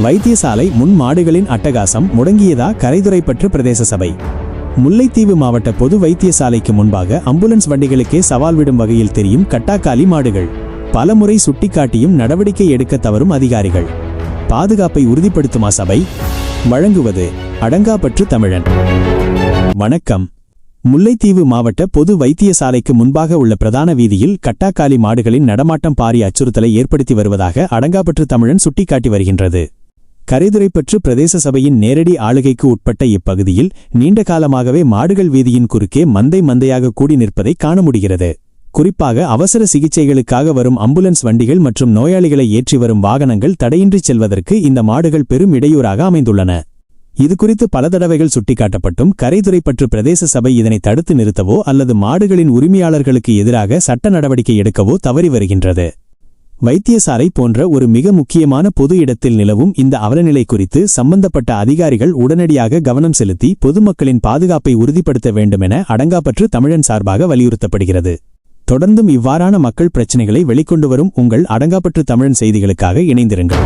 வைத்தியசாலை முன் மாடுகளின் அட்டகாசம் முடங்கியதா கரைதுறைப்பற்று பிரதேச சபை. முல்லைத்தீவு மாவட்ட பொது வைத்தியசாலைக்கு முன்பாக அம்புலன்ஸ் வண்டிகளுக்கே சவால் விடும் வகையில் தெரியும் கட்டாக்காலி மாடுகள். பலமுறை சுட்டிக்காட்டியும் நடவடிக்கை எடுக்க தவறும் அதிகாரிகள். பாதுகாப்பை உறுதிப்படுத்துமா சபை? வழங்குவது அடங்காப்பற்று தமிழன். வணக்கம். முல்லைத்தீவு மாவட்ட பொது வைத்தியசாலைக்கு முன்பாக உள்ள பிரதான வீதியில் கட்டாக்காலி மாடுகளின் நடமாட்டம் பாரிய அச்சுறுத்தலை ஏற்படுத்தி வருவதாக அடங்காப்பற்று தமிழன் சுட்டிக்காட்டி வருகின்றது. கரைதுறைப்பற்று பிரதேச சபையின் நேரடி ஆளுகைக்கு உட்பட்ட இப்பகுதியில் நீண்ட காலமாகவே மாடுகள் வீதியின் குறுக்கே மந்தை மந்தையாக கூடி நிற்பதை காண முடிகிறது. குறிப்பாக அவசர சிகிச்சைகளுக்காக வரும் அம்புலன்ஸ் வண்டிகள் மற்றும் நோயாளிகளை ஏற்றி வரும் வாகனங்கள் தடையின்றி செல்வதற்கு இந்த மாடுகள் பெரும் இடையூறாக அமைந்துள்ளன. இதுகுறித்து பல தடவைகள் சுட்டிக்காட்டப்பட்டும் கரைதுறைப்பற்று பிரதேச சபை இதனை தடுத்து நிறுத்தவோ அல்லது மாடுகளின் உரிமையாளர்களுக்கு எதிராக சட்ட நடவடிக்கை எடுக்கவோ தவறி வருகின்றது. வைத்தியசாலை போன்ற ஒரு மிக முக்கியமான பொது இடத்தில் நிலவும் இந்த அவலநிலை குறித்து சம்பந்தப்பட்ட அதிகாரிகள் உடனடியாக கவனம் செலுத்தி பொதுமக்களின் பாதுகாப்பை உறுதிப்படுத்த வேண்டுமென அடங்காப்பற்று தமிழன் சார்பாக வலியுறுத்தப்படுகிறது. தொடர்ந்தும் இவ்வாறான மக்கள் பிரச்சினைகளை வெளிக்கொண்டு வரும் உங்கள் அடங்காப்பற்று தமிழன் செய்திகளுக்காக இணைந்திருங்கள்.